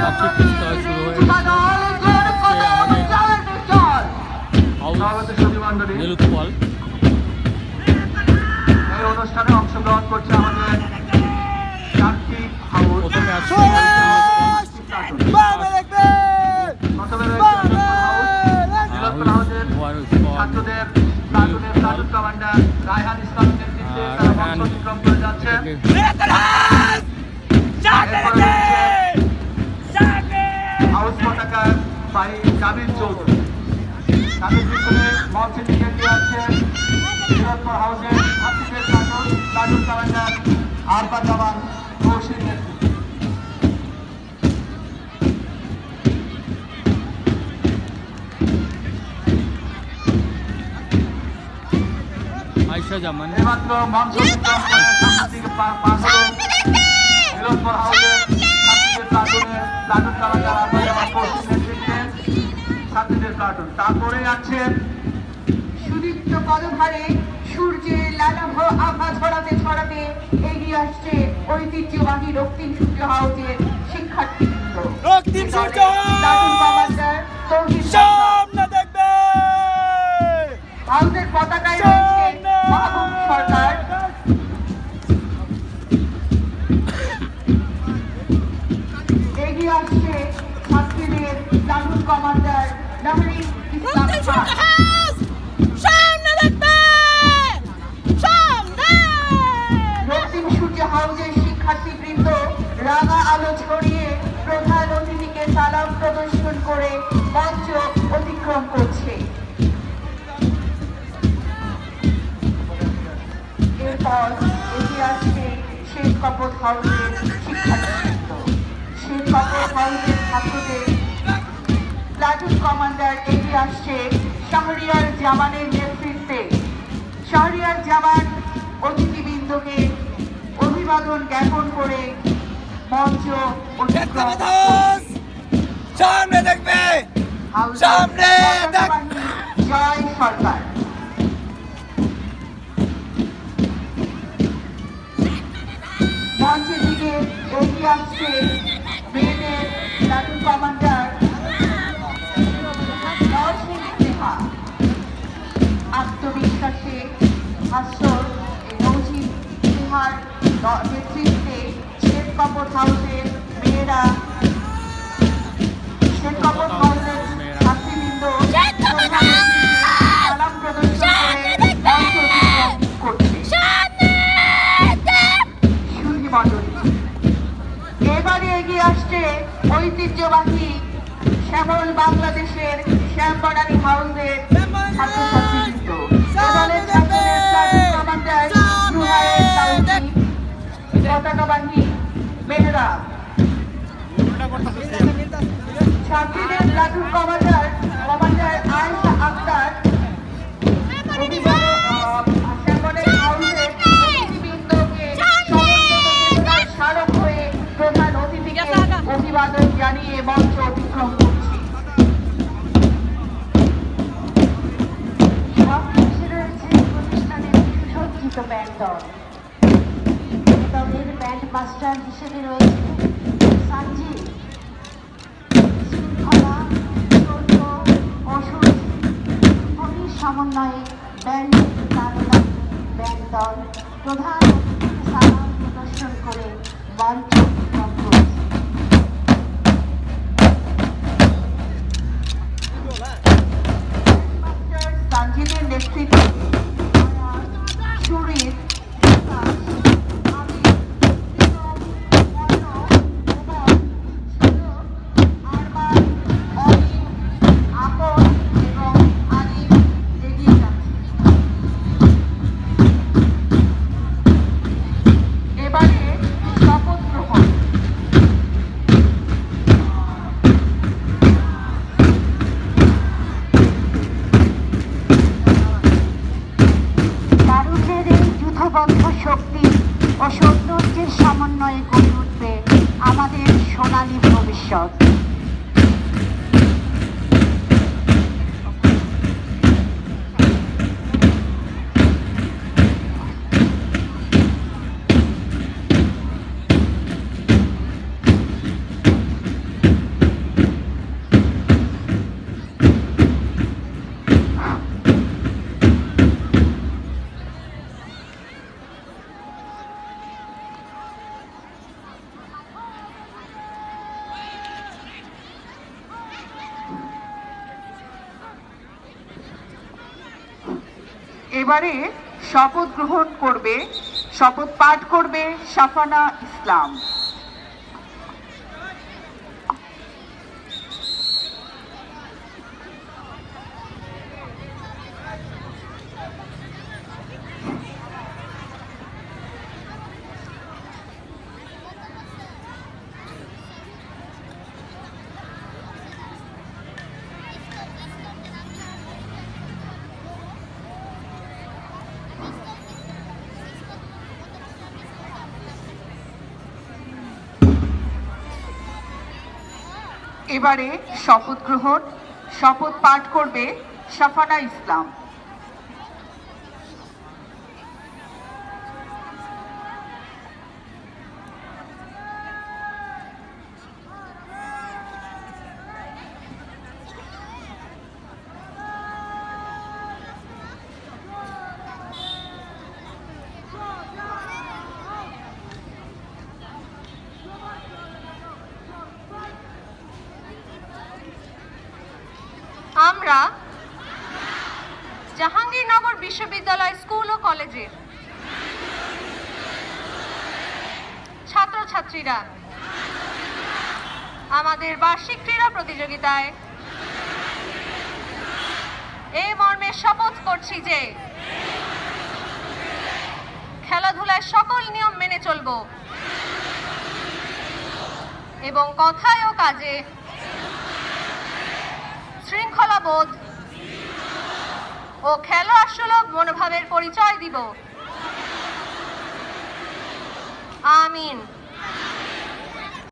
বার্ষিক পুরস্কার শুরু হয়ে গেছে। আমাদের নীলুৎপল এই অনুষ্ঠানে অংশগ্রহণ করছে আমাদের চারটি হাউস। প্রথমে আসছে ছাত্রদের প্লাটুনের প্লাটুন কমান্ডার রায়হান ইসলামের নেতৃত্বে তারা মঞ্চ অতিক্রম করে যাচ্ছে। হাউস পতাকার বাড়ি কাবির চৌধুরী, তাদের পিছনে মঞ্চের দিকে এগিয়ে আসছে বৃহত্তর হাউসের ছাত্রীদের প্লাটুন কমান্ডার আরবা জামান কৌশিক নেতৃত্বে। আয়শা জামান এইমাত্র মঞ্চ অতিক্রম করে সাংস্কৃতিক বৃহত্তর হাউসের ছাত্রীদের প্লাটুন কমান্ডার আরবা জামান কৌশিক নেতৃত্বে ছাত্রীদের প্লাটুন। তারপরে আছে সুদীপ্ত পদভারে সূর্যের লালাভ আভা ছড়াতে ছড়াতে এগিয়ে আসছে ঐতিহ্যবাহী রক্তিম সূর্য হাউসের শিক্ষার্থীবৃন্দ। রক্তিম সূর্য প্লাটুন কমান্ডার তৌহিদ সামনে দেখবে। হাউসের পতাকায় রয়েছে মাহবুব সরকার। এগিয়ে আসছে ছাত্রীদের প্লাটুন কমান্ডার নাহরিন ইসলাম খান। রক্তিম সূর্য হাউসের শিক্ষার্থীবৃন্দ রাঙা আলো ছড়িয়ে প্রধান অতিথিকে সালাম প্রদর্শন করে মঞ্চ অতিক্রম করছে। এরপর এগিয়ে আসছে শেখ কপট হাউসের শিক্ষার্থীবৃন্দ। শেখ কপট হাউসের ছাত্রদের প্লাটুন কমান্ডার এগিয়ে আসছে শাহরিয়ার জামানের নেতৃত্বে। শাহরিয়ার জামান অতিথিবৃন্দকে অভিবাদন জ্ঞাপন করে মঞ্চ অতিক্রম করছে। সামনে দেখবে, হাউসের সামনে দেখ। পতাকাবাহী জয় সরকার। মঞ্চের দিকে এগিয়ে আসছে মেয়েদের প্লাটুন কমান্ডার নরসিং স্নেহা। আত্মবিশ্বাসে ভাস্বর নৌজিব স্নেহার নেতৃত্বে শেখ কপট হাউসের মেয়েরা শেখ কপট হাউসের ছাত্রীবৃন্দ সালাম প্রদর্শন করে মঞ্চ অতিক্রম করছে। সুধী মণ্ডলী, এবারে এগিয়ে আসছে ঐতিহ্যবাহী শ্যামল বাংলাদেশের শ্যামবনানী হাউসের ছাত্রছাত্রীবৃন্দ। এবারের ছাত্রদের প্লাটুন কমান্ডার সুহায়েল তাওহীদ, পতাকাবাহী মেহরাব। ছাত্রীদের প্লাটুন কমান্ডার আয়েশা আক্তার শ্যামবনানী হাউসের অতিথিবৃন্দকে সমবেত স্মারক হয়ে প্রধান অতিথিকে অভিবাদন জানিয়ে মঞ্চ অতিক্রম করছে। সবশেষে রয়েছে প্রতিষ্ঠানের সুসজ্জিত ব্যান্ড দল। দলের ব্যান্ড মাস্টার হিসেবে রয়েছে সঞ্জীব। শৃঙ্খলা, ধৈর্য ও সুরক্ষিত সমন্বয়ে ব্যান্ড তারকা ব্যান্ড দল প্রধান অতিথিকে সালাম প্রদর্শন করে মঞ্চ অতিক্রম করছে। সঞ্জীবের নেতৃত্বে সুরিত এবারে শপথ গ্রহণ। তারুণ্যের এই যুথবদ্ধ শক্তি ও সৌন্দর্যের সমন্বয়ে গড়ে উঠবে আমাদের সোনালী ভবিষ্যৎ। এবারে শপথ গ্রহণ করবে, শপথ পাঠ করবে সাফানা ইসলাম। এবারে শপথ গ্রহণ, শপথ পাঠ করবে সাফানা ইসলাম। আমরা জাহাঙ্গীরনগর বিশ্ববিদ্যালয় স্কুল ও কলেজের ছাত্রছাত্রীরা আমাদের বার্ষিক ক্রীড়া প্রতিযোগিতায় এই মর্মে শপথ করছি যে খেলাধুলায় সকল নিয়ম মেনে চলব এবং কথায় ও কাজে শৃঙ্খলাবোধ ও খেলোয়াড় সুলভ মনোভাবের পরিচয় দিব। আমিন।